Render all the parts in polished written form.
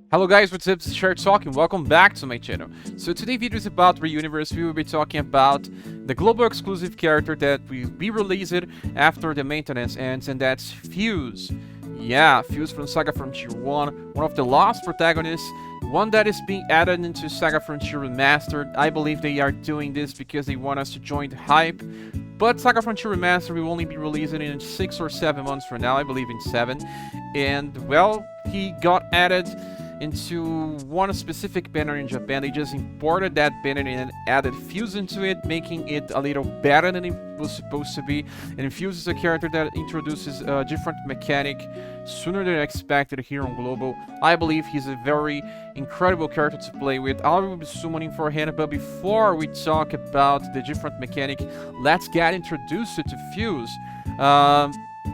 Hello guys, what's up? This is Shared Talking. Welcome back to my channel. So today's video is about Reuniverse. We will be talking about the global exclusive character that will be released after the maintenance ends, and that's Fuse. Yeah, Fuse from SaGa Frontier 1, one of the lost protagonists, one that is being added into SaGa Frontier Remastered. I believe they are doing this because they want us to join the hype. But SaGa Frontier Remastered will only be releasing in 6 or 7 months from now, I believe in 7. And well, he got added into one specific banner in Japan. They just imported that banner and added Fuse into it, making it a little better than it was supposed to be. And Fuse is a character that introduces a different mechanic sooner than expected here on Global. I believe he's a very incredible character to play with. I will be summoning for him, but before we talk about the different mechanic, let's get introduced to Fuse.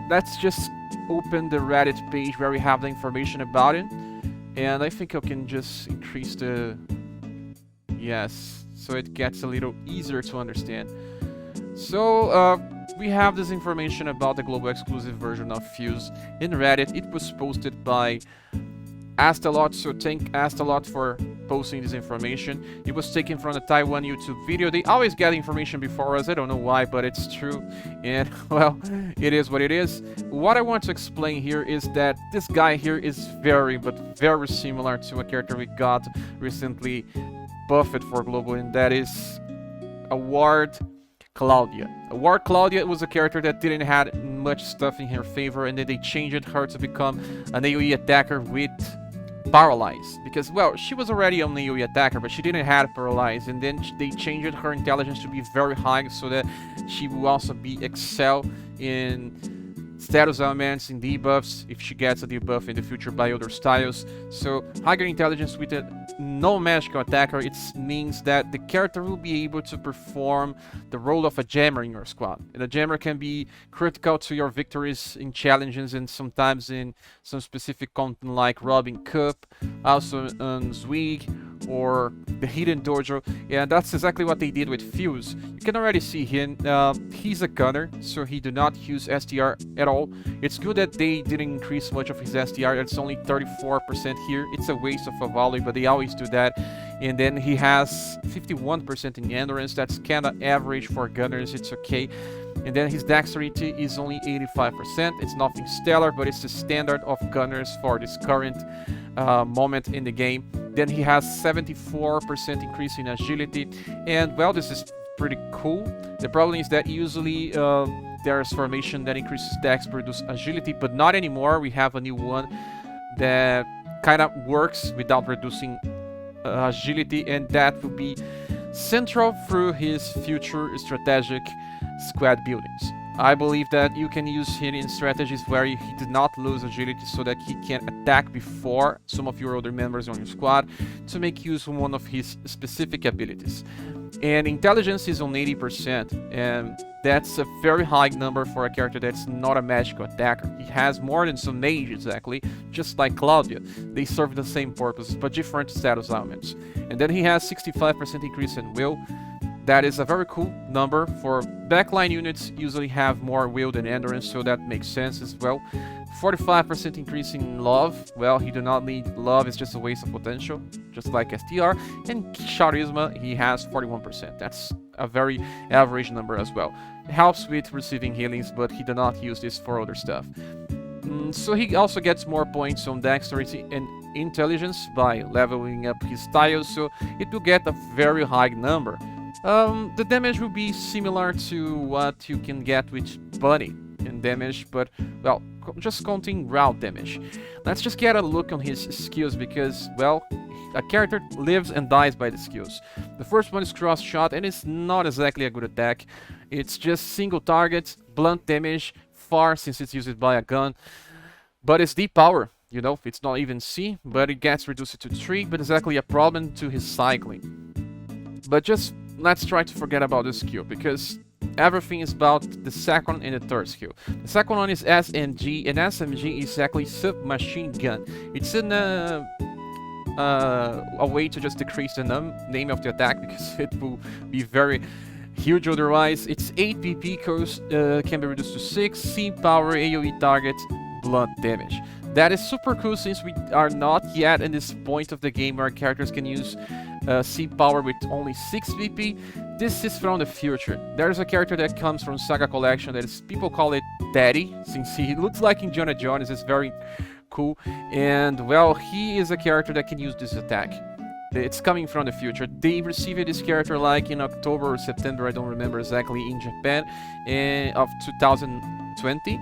Let's just open the Reddit page where we have the information about it. And I think I can just increase the... Yes, so it gets a little easier to understand. So, we have this information about the global exclusive version of Fuse in Reddit. It was posted by Astalot, so thank Astalot for posting this information. It was taken from the Taiwan YouTube video. They always get information before us. I don't know why, but it's true. And, well, it is what it is. What I want to explain here is that this guy here is very, but very similar to a character we got recently buffed for Global, and that is Award Claudia. Award Claudia was a character that didn't have much stuff in her favor, and then they changed her to become an AoE attacker with Paralyze, because, well, she was already an AoE attacker, but she didn't have Paralyze, and then they changed her intelligence to be very high so that she will also be excel in status elements, in debuffs, if she gets a debuff in the future by other styles. So higher intelligence with a no magical attacker, it means that the character will be able to perform the role of a jammer in your squad. And a jammer can be critical to your victories in challenges and sometimes in some specific content like Robbing Cup, also on Zwig or the Hidden Dojo. And that's exactly what they did with Fuse. You can already see him, he's a gunner, so he do not use STR at all. It's good that they didn't increase much of his STR. It's only 34% here. It's a waste of a volley, but they always do that. And then he has 51% in endurance. That's kind of average for gunners. It's okay. And then his dexterity is only 85%. It's nothing stellar, but it's the standard of gunners for this current moment in the game. Then he has 74% increase in agility, and well, this is pretty cool. The problem is that usually there's formation that increases dex produce agility, but not anymore. We have a new one that kind of works without reducing agility, and that will be central through his future strategic squad buildings. I believe that you can use him in strategies where he did not lose agility so that he can attack before some of your other members on your squad to make use of one of his specific abilities. And intelligence is on 80%, and that's a very high number for a character that's not a magical attacker. He has more than some mage, exactly, just like Claudia. They serve the same purpose, but different status elements. And then he has 65% increase in will. That is a very cool number. For backline units, usually have more will than endurance, so that makes sense as well. 45% increase in love. Well, he do not need love, it's just a waste of potential, just like STR. And Charisma, he has 41%. That's a very average number as well. It helps with receiving healings, but he do not use this for other stuff. So he also gets more points on dexterity and intelligence by leveling up his styles, so it will get a very high number. The damage will be similar to what you can get with Bunny in damage, but, well, just counting raw damage. Let's just get a look on his skills because, well, a character lives and dies by the skills. The first one is Cross Shot, and it's not exactly a good attack. It's just single target, blunt damage, far since it's used by a gun. But it's deep power, you know, it's not even C, but it gets reduced to 3, but exactly a problem to his cycling. But just let's try to forget about the skill, because everything is about the second and the third skill. The second one is SMG, and SMG is exactly submachine gun. It's in a way to just decrease the name of the attack, because it will be very huge otherwise. It's 8 PP, can be reduced to 6, C power, AoE target, blunt damage. That is super cool since we are not yet in this point of the game where characters can use C power with only 6 VP. This is from the future. There's a character that comes from SaGa Collection that is, people call it Daddy, since he looks like Indiana Jones. It's very cool. And well, he is a character that can use this attack. It's coming from the future. They received this character like in October or September, I don't remember exactly, in Japan of 2020.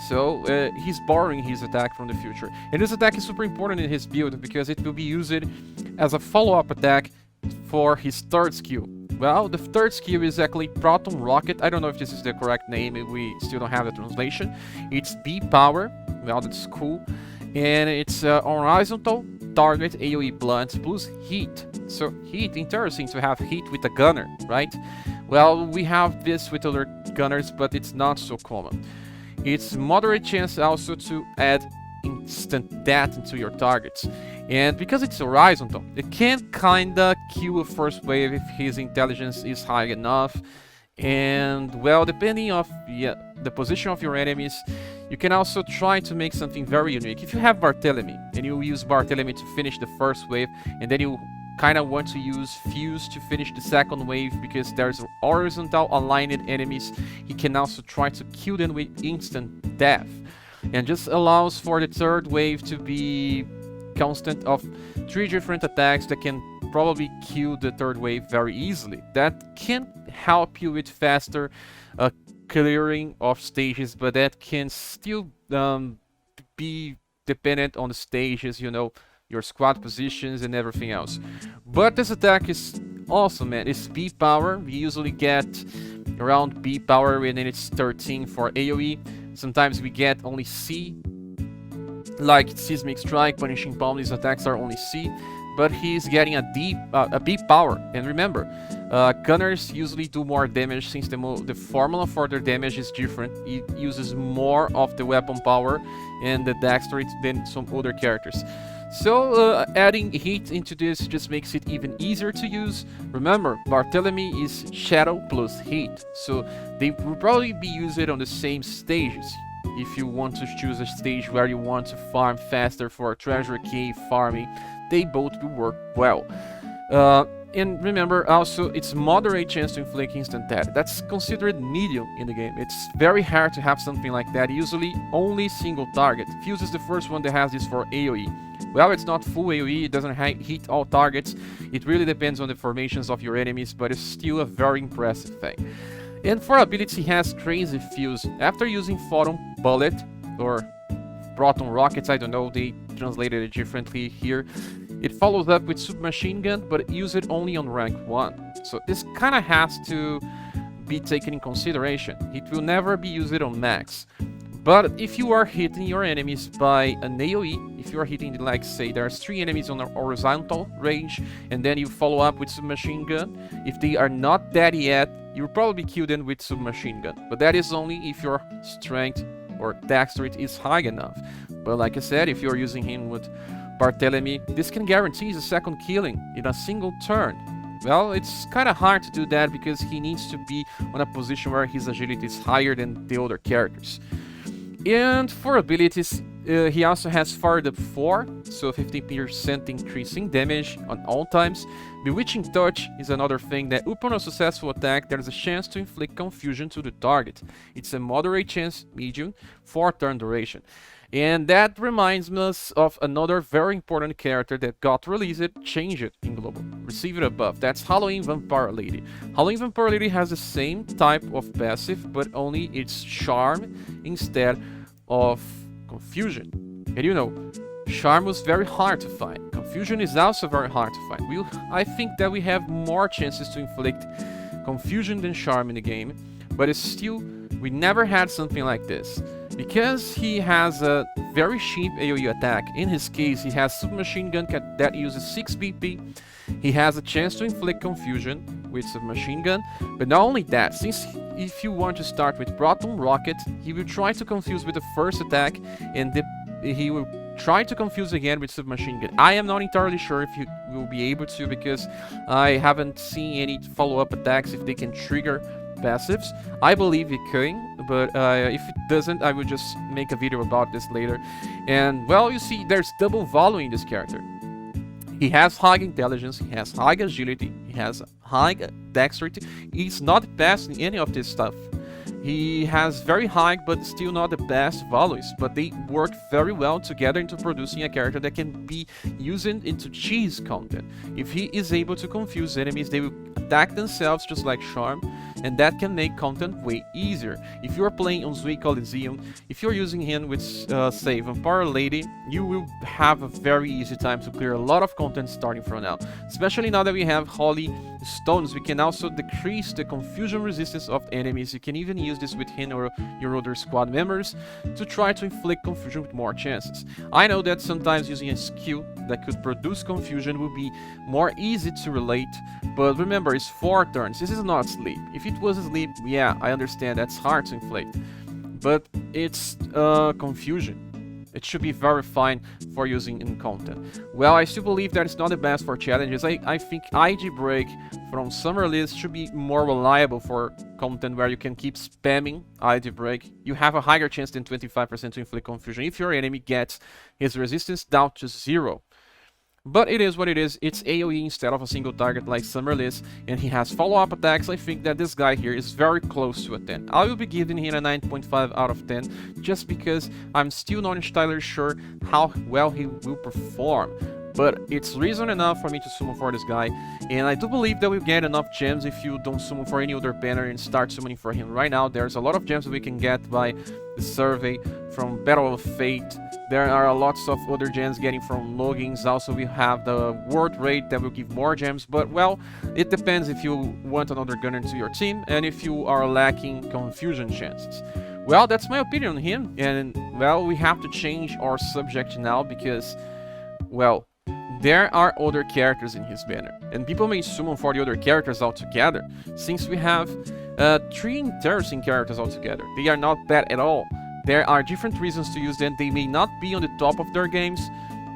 So he's borrowing his attack from the future. And this attack is super important in his build because it will be used as a follow-up attack for his third skill. Well, the third skill is actually Proton Rocket. I don't know if this is the correct name, we still don't have the translation. It's B power. Well, that's cool. And it's horizontal target AoE blunt plus heat. So heat, interesting to have heat with a gunner, right? Well, we have this with other gunners, but it's not so common. It's moderate chance also to add instant death into your targets. And because it's horizontal, it can kinda kill a first wave if his intelligence is high enough. And well, depending on the position of your enemies, you can also try to make something very unique. If you have Barthélemy and you use Barthélemy to finish the first wave, and then you kind of want to use Fuse to finish the second wave because there's horizontal aligned enemies, he can also try to kill them with instant death. And just allows for the third wave to be constant of 3 different attacks that can probably kill the third wave very easily. That can help you with faster clearing of stages, but that can still be dependent on the stages, you know, your squad positions and everything else. But this attack is awesome, man. It's B power. We usually get around B power and then it's 13 for AoE. Sometimes we get only C, like Seismic Strike, Punishing Palm. These attacks are only C, but he's getting a B power. And remember, gunners usually do more damage since the formula for their damage is different. It uses more of the weapon power and the dexterity than some other characters. So adding heat into this just makes it even easier to use. Remember, Barthélemy is Shadow plus Heat, so they will probably be used on the same stages. If you want to choose a stage where you want to farm faster for treasure cave farming, they both will work well. And remember also, it's moderate chance to inflict instant death. That's considered medium in the game. It's very hard to have something like that, usually only single target. Fuse is the first one that has this for AoE. Well, it's not full AoE, it doesn't hit all targets. It really depends on the formations of your enemies, but it's still a very impressive thing. And for ability, he has Crazy Fuse. After using Photon Bullet, or Proton Rockets, I don't know, they translated it differently here. It follows up with Submachine Gun, but use it only on rank 1. So this kinda has to be taken in consideration. It will never be used on max. But if you are hitting your enemies by an AoE, if you are hitting, like, say, there's 3 enemies on a horizontal range, and then you follow up with Submachine Gun, if they are not dead yet, you'll probably kill them with Submachine Gun. But that is only if your strength or dexterity is high enough. But like I said, if you're using him with Barthélemy, this can guarantee a second killing in a single turn. Well, it's kind of hard to do that because he needs to be on a position where his agility is higher than the other characters. And for abilities, he also has Fired Up 4, so 15% increasing damage on all times. Bewitching Touch is another thing that upon a successful attack, there is a chance to inflict confusion to the target. It's a moderate chance, medium, for turn duration. And that reminds us of another very important character that got released, changed in Global. Receive it above. That's Halloween Vampire Lady. Halloween Vampire Lady has the same type of passive, but only it's Charm instead of Confusion. And you know, Charm was very hard to find. Confusion is also very hard to find. I think that we have more chances to inflict Confusion than Charm in the game, but it's still, we never had something like this. Because he has a very cheap AoE attack, in his case he has Submachine Gun that uses 6 BP, he has a chance to inflict confusion with Submachine Gun, but not only that, since if you want to start with Proton Rocket, he will try to confuse with the first attack, and he will try to confuse again with Submachine Gun. I am not entirely sure if he will be able to, because I haven't seen any follow-up attacks if they can trigger passives. I believe it can, but if it doesn't, I will just make a video about this later. And well, you see, there's double value in this character. He has high intelligence, he has high agility, he has high dexterity. He's not the best in any of this stuff. He has very high, but still not the best values, but they work very well together into producing a character that can be used into cheese content. If he is able to confuse enemies, they will attack themselves just like Charm, and that can make content way easier. If you are playing on Zui Coliseum, if you're using him with, say, Vampire Lady, you will have a very easy time to clear a lot of content starting from now. Especially now that we have Holy Stones, we can also decrease the confusion resistance of enemies. You can even use this with him or your other squad members to try to inflict confusion with more chances. I know that sometimes using a skill that could produce confusion will be more easy to relate, but remember, it's 4 turns. This is not sleep. If it was sleep, yeah, I understand that's hard to inflict, but it's confusion. It should be very fine for using in content. Well, I still believe that it's not the best for challenges. I think IG Break from Summer List should be more reliable for content where you can keep spamming IG Break. You have a higher chance than 25% to inflict confusion if your enemy gets his resistance down to 0. But it is what it is. It's AoE instead of a single target like Summer List, and he has follow-up attacks. I think that this guy here is very close to a 10. I will be giving him a 9.5 out of 10, just because I'm still not entirely sure how well he will perform. But it's reason enough for me to summon for this guy, and I do believe that we'll get enough gems if you don't summon for any other banner and start summoning for him right now. There's a lot of gems that we can get by the survey from Battle of Fate. There are lots of other gems getting from logins. Also, we have the word rate that will give more gems, but well, it depends if you want another gunner to your team and if you are lacking confusion chances. Well, that's my opinion on him, and well, we have to change our subject now because, well, there are other characters in his banner, and people may summon for the other characters altogether, since we have 3 interesting characters altogether. They are not bad at all. There are different reasons to use them. They may not be on the top of their games,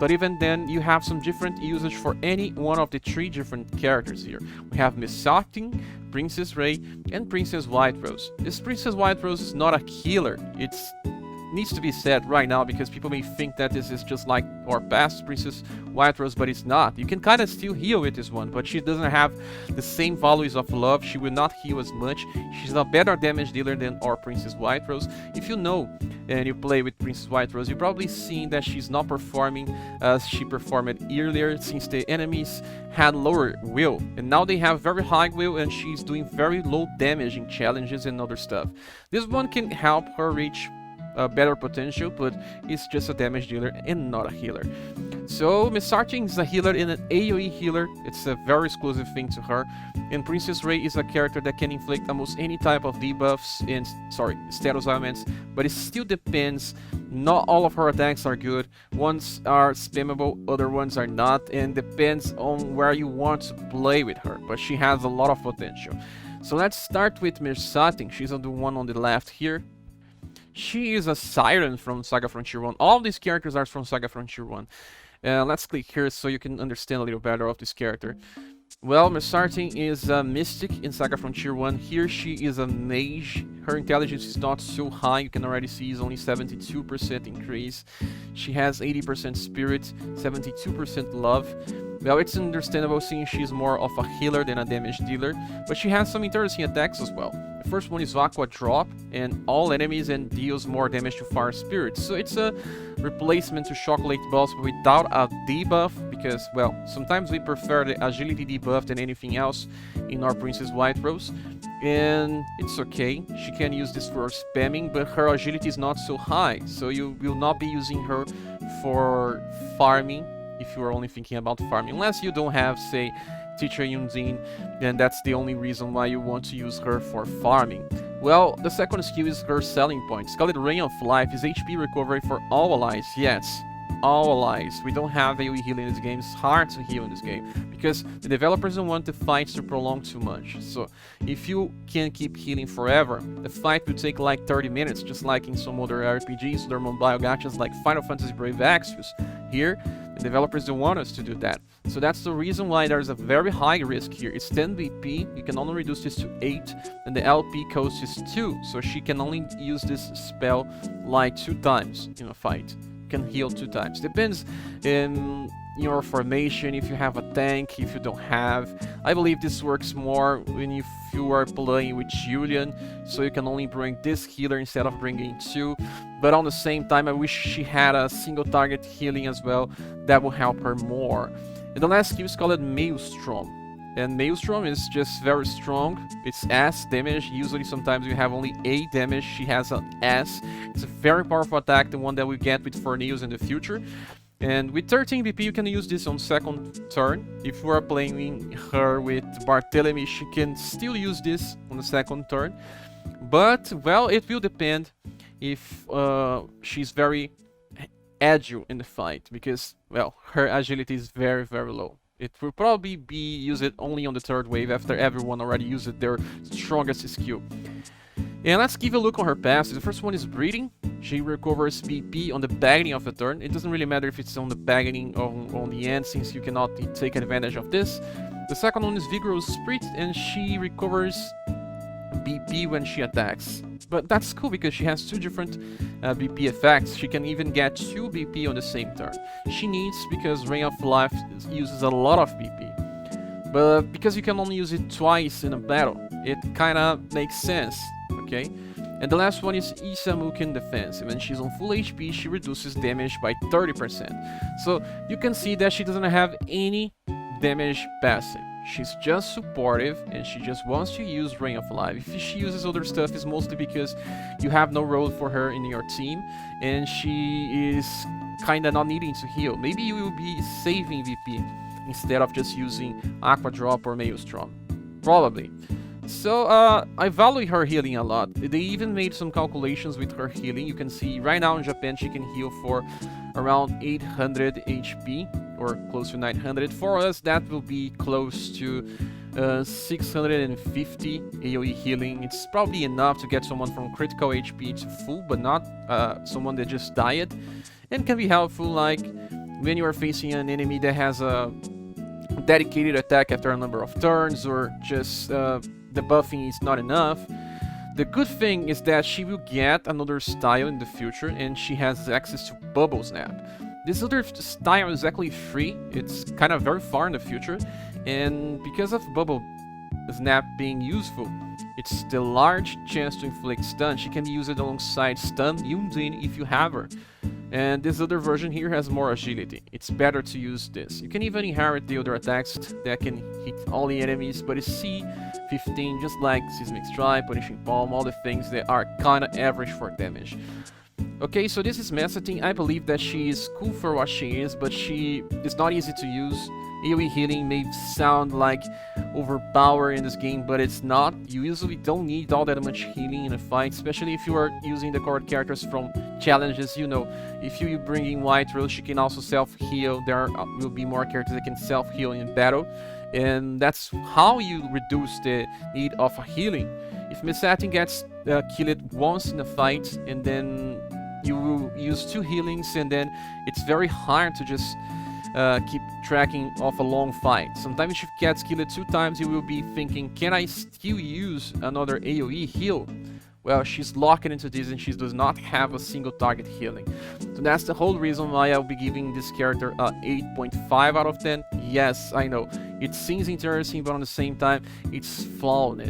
but even then, you have some different usage for any one of the 3 different characters here. We have Mesarthim, Princess Ray, and Princess White Rose. This Princess White Rose is not a healer. It needs to be said right now because people may think that this is just like our past Princess White Rose, but it's not. You can kind of still heal with this one, but she doesn't have the same values of love. She will not heal as much. She's a better damage dealer than our Princess White Rose. If you know and you play with Princess White Rose, you've probably seen that she's not performing as she performed earlier, since the enemies had lower will, and now they have very high will, and she's doing very low damage in challenges and other stuff. This one can help her reach better potential, but it's just a damage dealer and not a healer. So Mesarthim is a healer and an AoE healer. It's a very exclusive thing to her. And Princess Ray is a character that can inflict almost any type of debuffs and, status elements, but it still depends. Not all of her attacks are good. Ones are spammable, other ones are not, and depends on where you want to play with her, but she has a lot of potential. So let's start with Mesarthim. She's the one on the left here. She is a siren from SaGa Frontier 1. All these characters are from SaGa Frontier 1. Let's click here so you can understand a little better of this character. Well, Mesarthim is a mystic in SaGa Frontier 1. Here she is a mage. Her intelligence is not so high. You can already see it's only 72% increase. She has 80% spirit, 72% love. Well, it's understandable since she's more of a healer than a damage dealer, but she has some interesting attacks as well. The first one is Aqua Drop, and all enemies and deals more damage to fire spirits. So it's a replacement to Shock Late Boss, but without a debuff, because, well, sometimes we prefer the agility debuff than anything else in our Princess White Rose. And it's okay, she can use this for spamming, but her agility is not so high, so you will not be using her for farming if you are only thinking about farming, unless you don't have, say, Teacher Yunzin, then that's the only reason why you want to use her for farming. Well, the second skill is her selling point. Scarlet Rain of Life is HP recovery for all allies. Yes, all allies. We don't have AoE healing in this game. It's hard to heal in this game because the developers don't want the fights to prolong too much. So if you can keep healing forever, the fight will take like 30 minutes, just like in some other RPGs, other mobile gachas like Final Fantasy Brave Exvius. Here, the developers don't want us to do that. So that's the reason why there's a very high risk here. It's 10 BP, you can only reduce this to 8, and the LP cost is 2, so she can only use this spell like 2 times in a fight. You can heal 2 times. Depends in your formation, if you have a tank, if you don't have. I believe this works more when if you are playing with Julian, so you can only bring this healer instead of bringing 2. But on the same time, I wish she had a single target healing as well. That will help her more. And the last skill is called Maelstrom. And Maelstrom is just very strong. It's S damage. Usually sometimes you have only A damage. She has an S. It's a very powerful attack, the one that we get with Forneos in the future. And with 13 BP, you can use this on second turn. If you are playing her with Barthélemy, she can still use this on the second turn. But, well, it will depend if she's very agile in the fight, because, well, her agility is very, very low. It will probably be used only on the third wave after everyone already used their strongest skill. And let's give a look on her passive. The first one is Breeding. She recovers BP on the beginning of the turn. It doesn't really matter if it's on the beginning or on the end, since you cannot take advantage of this. The second one is Vigorous Spirit, and she recovers BP when she attacks. But that's cool because she has 2 different BP effects. She can even get 2 BP on the same turn. She needs, because Ray of Life uses a lot of BP. But because you can only use it twice in a battle, it kinda makes sense, okay? And the last one is Isamuken Defense. When she's on full HP, she reduces damage by 30%. So you can see that she doesn't have any damage passive. She's just supportive, and she just wants to use Ray of Life. If she uses other stuff, it's mostly because you have no role for her in your team, and she is kinda not needing to heal. Maybe you will be saving VP instead of just using Aqua Drop or Maelstrom. Probably. So, I value her healing a lot. They even made some calculations with her healing. You can see right now in Japan she can heal for around 800 HP, or close to 900. For us, that will be close to 650 AoE healing. It's probably enough to get someone from critical HP to full, but not someone that just died. And can be helpful, like when you are facing an enemy that has a dedicated attack after a number of turns, or just the buffing is not enough. The good thing is that she will get another style in the future, and she has access to Bubble Snap. This other style is actually free. It's kind of very far in the future, and because of Bubble Snap being useful, it's the large chance to inflict stun. She can be used alongside Stun Yundin if you have her. And this other version here has more agility. It's better to use this. You can even inherit the other attacks that can hit all the enemies, but it's C15, just like Seismic Strike, Punishing Palm, all the things that are kinda average for damage. Okay, so this is Mesarthim. I believe that she is cool for what she is, but she is not easy to use. AoE healing may sound like overpower in this game, but it's not. You usually don't need all that much healing in a fight, especially if you are using the core characters from challenges. You know, if you bring in White Rose, she can also self-heal. There will be more characters that can self-heal in battle, and that's how you reduce the need of a healing. If Mesarthim gets killed once in a fight, and then you will use 2 healings, and then it's very hard to just keep tracking of a long fight. Sometimes if she gets killed 2 times, you will be thinking, can I still use another AoE heal? Well, she's locked into this, and she does not have a single target healing. So that's the whole reason why I'll be giving this character a 8.5 out of 10. Yes, I know, it seems interesting, but on the same time, it's flawed.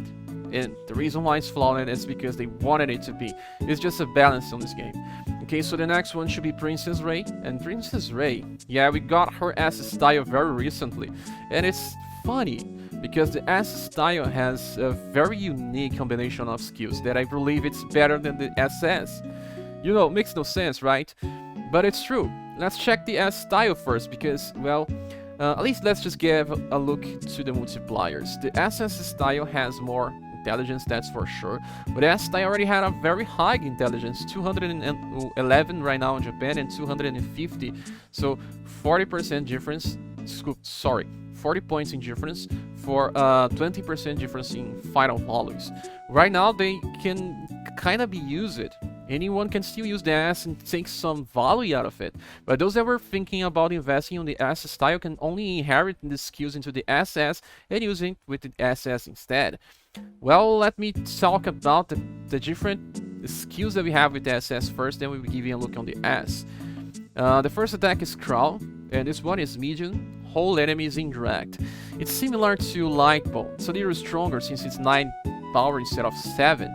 And the reason why it's flawed is because they wanted it to be. It's just a balance on this game. Okay, so the next one should be Princess Ray. And Princess Ray, yeah, we got her S style very recently. And it's funny, because the S style has a very unique combination of skills that I believe it's better than the SS. You know, makes no sense, right? But it's true. Let's check the S style first, because, well, at least let's just give a look to the multipliers. The SS style has more intelligence, that's for sure. But Estai already had a very high intelligence, 211 right now in Japan and 250. So 40% difference. Sorry, 40 points in difference for 20% difference in final values. Right now they can kind of be used. Anyone can still use the S and take some value out of it. But those that were thinking about investing on the S style can only inherit the skills into the SS and use it with the SS instead. Well, let me talk about the different skills that we have with the SS first, then we will give you a look on the S. The first attack is Crawl, and this one is medium. Whole enemy is indirect. It's similar to Light Ball, so they are stronger since it's 9 power instead of 7.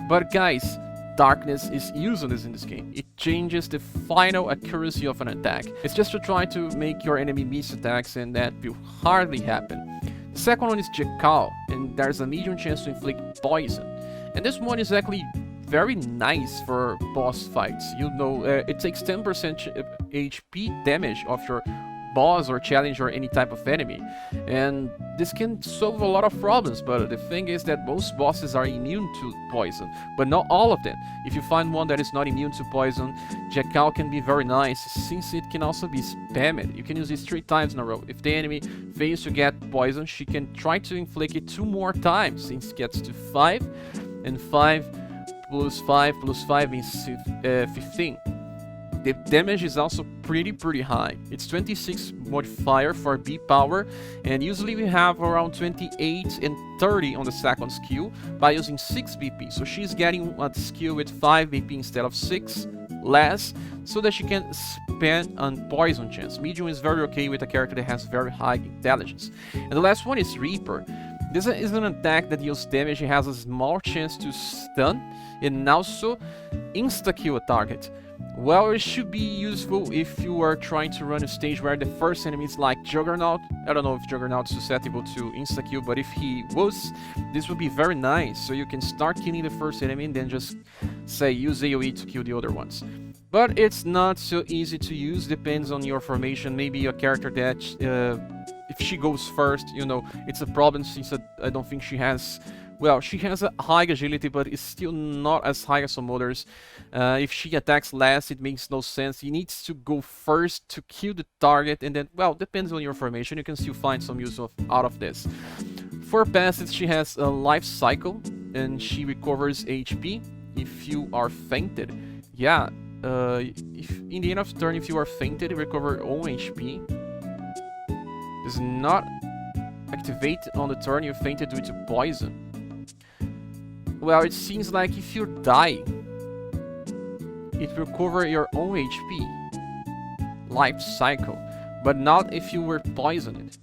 But guys, Darkness is useless in this game. It changes the final accuracy of an attack. It's just to try to make your enemy miss attacks, and that will hardly happen. The second one is Jackal, and there's a medium chance to inflict poison. And this one is actually very nice for boss fights. You know, it takes 10% HP damage of your boss or challenge or any type of enemy, and this can solve a lot of problems. But the thing is that most bosses are immune to poison, but not all of them. If you find one that is not immune to poison, Jackal can be very nice since it can also be spammed. You can use this 3 times in a row. If the enemy fails to get poison, she can try to inflict it 2 more times since it gets to 5, and 5 plus 5 plus 5 is 15. The damage is also pretty high. It's 26 modifier for B power, and usually we have around 28 and 30 on the second skill by using 6 BP. So she's getting a skill with 5 BP instead of 6 less, so that she can spend on poison chance. Medium is very okay with a character that has very high intelligence. And the last one is Reaper. This is an attack that deals damage. It has a small chance to stun and also insta-kill a target. Well, it should be useful if you are trying to run a stage where the first enemy is like Juggernaut. I don't know if Juggernaut is susceptible to insta-kill, but if he was, this would be very nice. So you can start killing the first enemy and then just, say, use AoE to kill the other ones. But it's not so easy to use, depends on your formation. Maybe a character that, if she goes first, you know, it's a problem since I don't think she has... Well, she has a high agility, but it's still not as high as some others. If she attacks last, it makes no sense. He needs to go first to kill the target, and then, well, depends on your formation. You can still find some use out of this. For passives, she has a life cycle, and she recovers HP if you are fainted. Yeah, if in the end of the turn, if you are fainted, you recover own HP. Does not activate on the turn you fainted due to poison. Well, it seems like if you die, it will recover your own HP. Life cycle. But not if you were poisoned.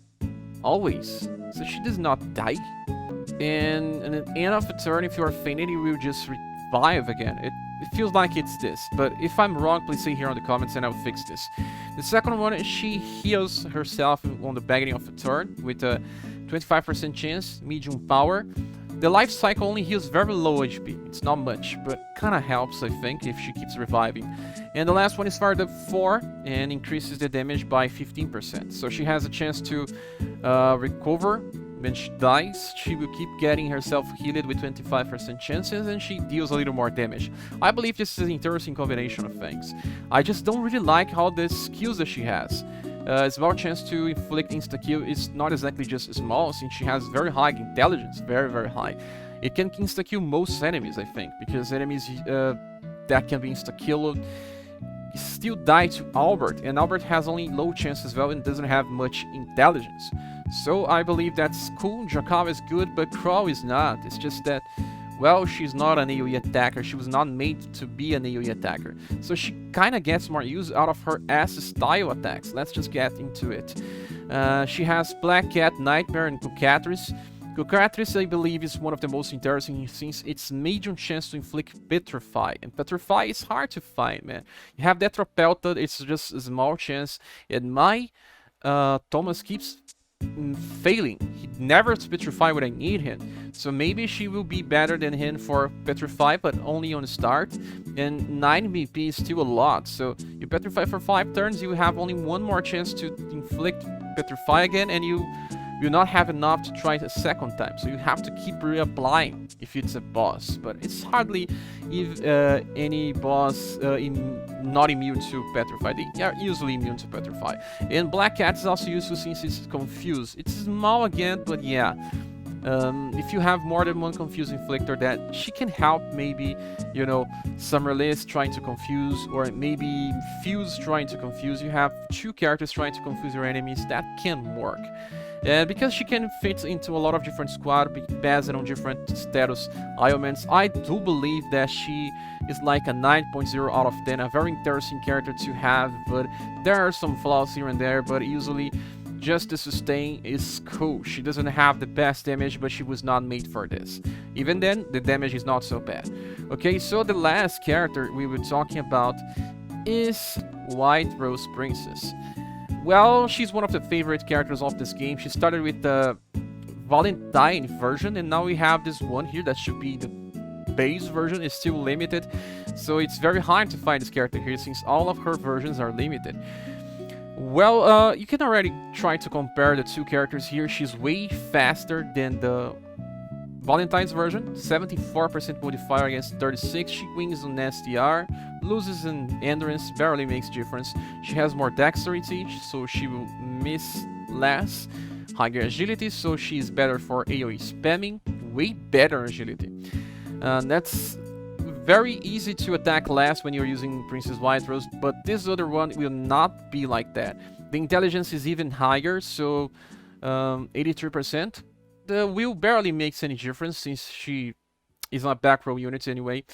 Always. So she does not die. And at the end of the turn, if you are fainted, you will just revive again. It feels like it's this. But if I'm wrong, please say here in the comments and I'll fix this. The second one is she heals herself on the beginning of the turn with a 25% chance, medium power. The life cycle only heals very low HP. It's not much, but kind of helps, I think, if she keeps reviving. And the last one is fired up 4 and increases the damage by 15%. So she has a chance to recover when she dies. She will keep getting herself healed with 25% chances, and she deals a little more damage. I believe this is an interesting combination of things. I just don't really like how the skills that she has. Small chance to inflict insta-kill is not exactly just small, since she has very high intelligence, very high. It can insta-kill most enemies, I think, because enemies that can be insta-killed still die to Albert, and Albert has only low chance as well and doesn't have much intelligence. So I believe that's cool. Jackal is good, but Crawl is not. It's just that, well, she's not an AoE attacker. She was not made to be an AoE attacker. So she kind of gets more use out of her S-style attacks. Let's just get into it. She has Black Cat, Nightmare, and Cockatrice. Cockatrice, I believe, is one of the most interesting since it's medium chance to inflict Petrify. And Petrify is hard to find, man. You have Detropelta, it's just a small chance. And my Thomas keeps failing. He never petrify when I need him. So maybe she will be better than him for petrify, but only on the start. And 9 BP is still a lot. So you petrify for 5 turns, you have only 1 more chance to inflict petrify again, and you will not have enough to try it a second time. So you have to keep reapplying if it's a boss. But it's hardly if any boss not immune to Petrify. They are usually immune to Petrify. And Black Cat is also useful since it's confused. It's small again, but yeah. If you have more than one Confuse Inflictor, that she can help, maybe, you know, Summerlist trying to confuse, or maybe Fuse trying to confuse. You have two characters trying to confuse your enemies, that can work. Because she can fit into a lot of different squad based on different status ailments, I do believe that she is like a 9.0 out of 10, a very interesting character to have, but there are some flaws here and there, but usually just the sustain is cool. She doesn't have the best damage, but she was not made for this. Even then, the damage is not so bad. Okay, so the last character we were talking about is White Rose Princess. Well, she's one of the favorite characters of this game. She started with the Valentine version, and now we have this one here that should be the base version. Is still limited, so it's very hard to find this character here since all of her versions are limited. Well, you can already try to compare the two characters here. She's way faster than the Valentine's version, 74% modifier against 36. She wins on SDR, loses in endurance, barely makes difference. She has more dexterity, so she will miss less. Higher agility, so she's better for AoE spamming, way better agility. That's very easy to attack less when you're using Princess White Rose, but this other one will not be like that. The intelligence is even higher, so 83%. The will barely makes any difference since she is not back row unit anyway.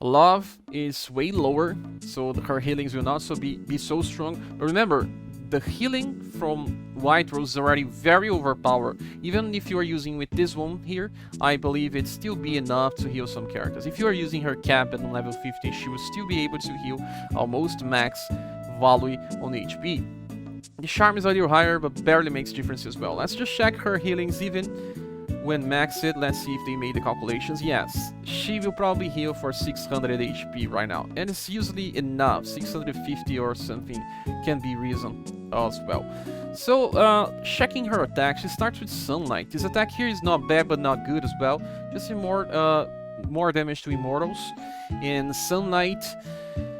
Love is way lower, so her healings will not be so strong. But remember, the healing from White Rose is already very overpowered. Even if you are using with this one here, I believe it still be enough to heal some characters. If you are using her cap at level 50, she will still be able to heal almost max value on HP. The charm is a little higher, but barely makes difference as well. Let's just check her healings even when maxed. Let's see if they made the calculations. Yes, she will probably heal for 600 HP right now, and it's usually enough. 650 or something can be reason as well. So checking her attack, she starts with Sunlight. This attack here is not bad but not good as well. Just more damage to Immortals, and Sunlight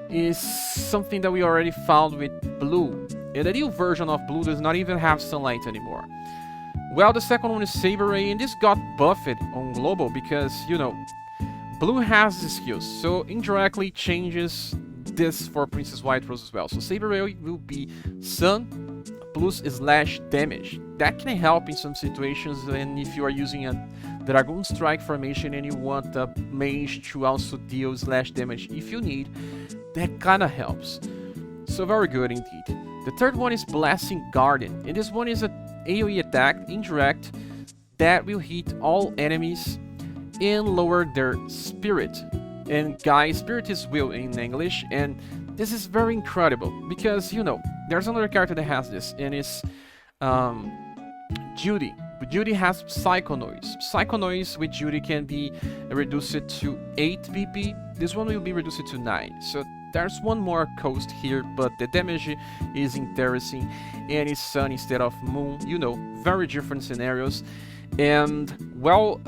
is something that we already found with Blue, and the new version of Blue does not even have Sunlight anymore. Well, the second one is Saber Ray, and this got buffed on Global because, you know, Blue has the skills, so indirectly changes this for Princess White Rose as well. So Saber Ray will be Sun plus slash damage. That can help in some situations, and if you are using a Dragon Strike formation and you want a mage to also deal slash damage if you need, that kinda helps. So very good indeed. The third one is Blasting Garden, and this one is a AoE attack, indirect, that will hit all enemies and lower their spirit. And guys, spirit is will in English, and this is very incredible because, you know, there's another character that has this, and it's Judy. But Judy has Psycho Noise. Psycho Noise with Judy can be reduced to 8 VP. This one will be reduced to 9. So there's one more cost here, but the damage is interesting, and it's Sun instead of Moon. You know, very different scenarios. And, well,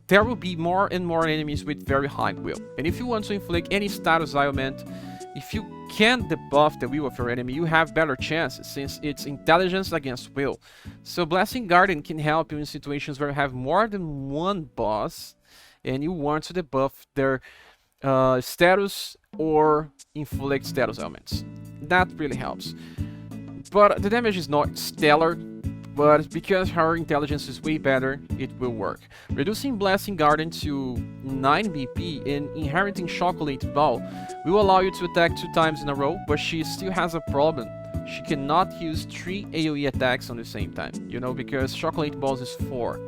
there will be more and more enemies with very high will. And if you want to inflict any status ailment, if you can debuff the will of your enemy, you have better chances, since it's intelligence against will. So Blasting Garden can help you in situations where you have more than one boss, and you want to debuff their status or inflict status elements. That really helps. But the damage is not stellar, but because her intelligence is way better, it will work. Reducing Blasting Garden to 9 BP and inheriting Chocolate Ball will allow you to attack 2 times in a row, but she still has a problem. She cannot use 3 AoE attacks on the same time, you know, because Chocolate Balls is 4.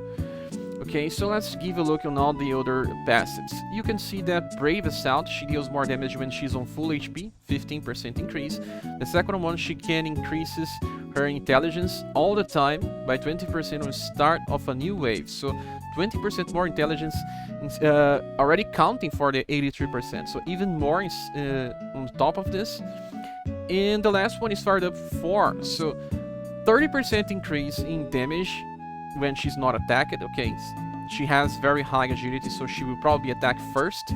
Okay, so let's give a look on all the other bastards. You can see that Brave Assault, she deals more damage when she's on full HP, 15% increase. The second one, she can increases her intelligence all the time by 20% on start of a new wave. So 20% more intelligence, already counting for the 83%. So even more on top of this. And the last one is fired up 4. So 30% increase in damage when she's not attacked. Okay, she has very high agility, so she will probably attack first.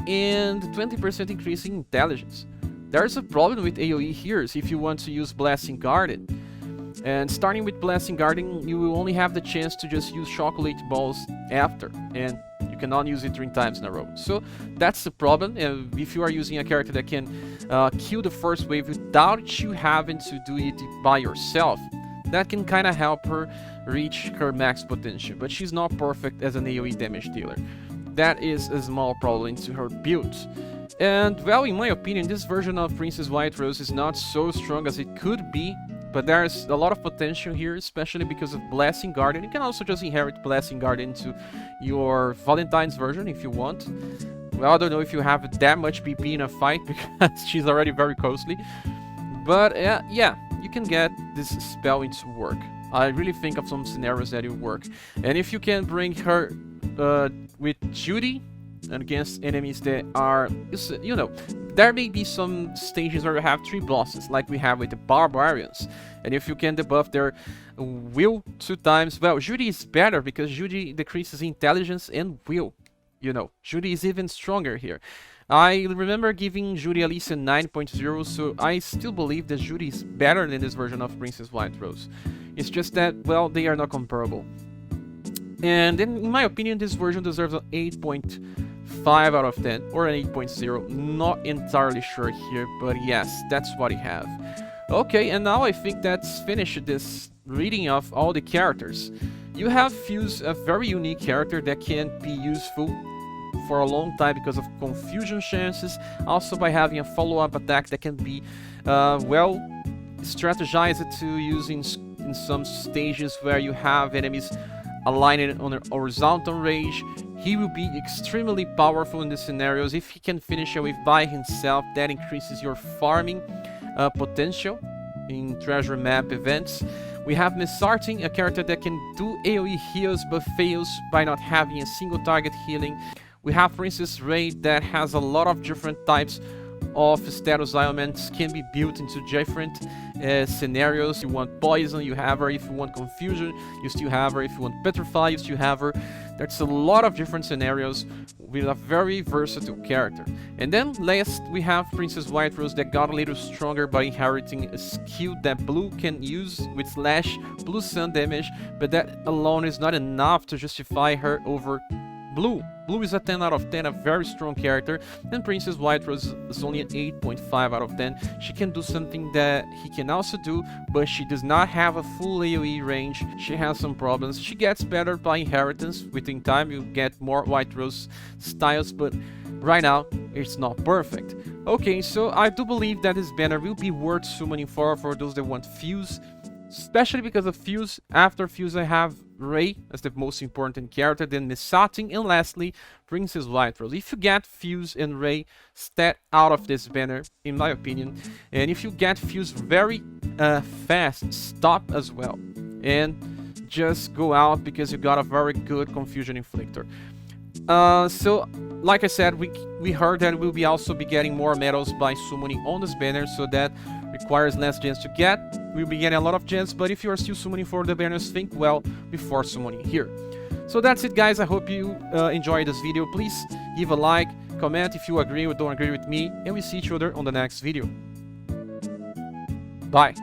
And 20% increase in intelligence. There's a problem with AoE here if you want to use Blasting Garden. And starting with Blasting Garden, you will only have the chance to just use Chocolate Balls after, and you cannot use it 3 times in a row. So that's the problem. If you are using a character that can kill the first wave without you having to do it by yourself, that can kind of help her reach her max potential. But she's not perfect as an AoE damage dealer. That is a small problem to her build. And well, in my opinion, this version of Princess White Rose is not so strong as it could be. But there's a lot of potential here, especially because of Blasting Garden. You can also just inherit Blasting Garden into your Valentine's version if you want. Well, I don't know if you have that much PP in a fight, because she's already very costly. But yeah, you can get this spell into work. I really think of some scenarios that it will work. And if you can bring her with Judy and against enemies that are, you know, there may be some stages where you have 3 bosses, like we have with the Barbarians. And if you can debuff their will 2 times, well, Judy is better because Judy decreases intelligence and will. You know, Judy is even stronger here. I remember giving Judy at least a 9.0, so I still believe that Judy is better than this version of Princess White Rose. It's just that, well, they are not comparable. And then, in my opinion, this version deserves an 8.5 out of 10 or an 8.0. Not entirely sure here, but yes, that's what I have. Okay, and now I think that's finished this reading of all the characters. You have Fuse, a very unique character that can be useful for a long time because of confusion chances. Also by having a follow-up attack that can be, well, strategized to use in some stages where you have enemies aligned on a horizontal range. He will be extremely powerful in these scenarios. If he can finish a wave by himself, that increases your farming potential in treasure map events. We have Mesarthim, a character that can do AoE heals but fails by not having a single target healing. We have Princess Ray that has a lot of different types of status elements, can be built into different scenarios. You want poison, you have her. If you want confusion, you still have her. If you want petrify, you still have her. There's a lot of different scenarios with a very versatile character. And then last we have Princess White Rose that got a little stronger by inheriting a skill that Blue can use with slash Blue Sun damage, but that alone is not enough to justify her over Blue. Blue is a 10 out of 10, a very strong character, and Princess White Rose is only an 8.5 out of 10. She can do something that he can also do, but she does not have a full AoE range. She has some problems. She gets better by inheritance. Within time you get more White Rose styles, but right now it's not perfect. Okay, so I do believe that this banner will be worth summoning for those that want Fuse, especially because of Fuse. After Fuse I have Ray as the most important character, then Mesarthim, and lastly Princess White Rose. If you get Fuse and Ray, step out of this banner, in my opinion. And if you get Fuse very fast, stop as well. And just go out because you got a very good Confusion Inflictor. So, like I said, we heard that we'll be also be getting more medals by summoning on this banner, so that requires less gems to get. We'll be getting a lot of gems, but if you are still summoning for the banners, think well before summoning here. So that's it, guys. I hope you enjoyed this video. Please give a like, comment if you agree or don't agree with me, and we see each other on the next video. Bye.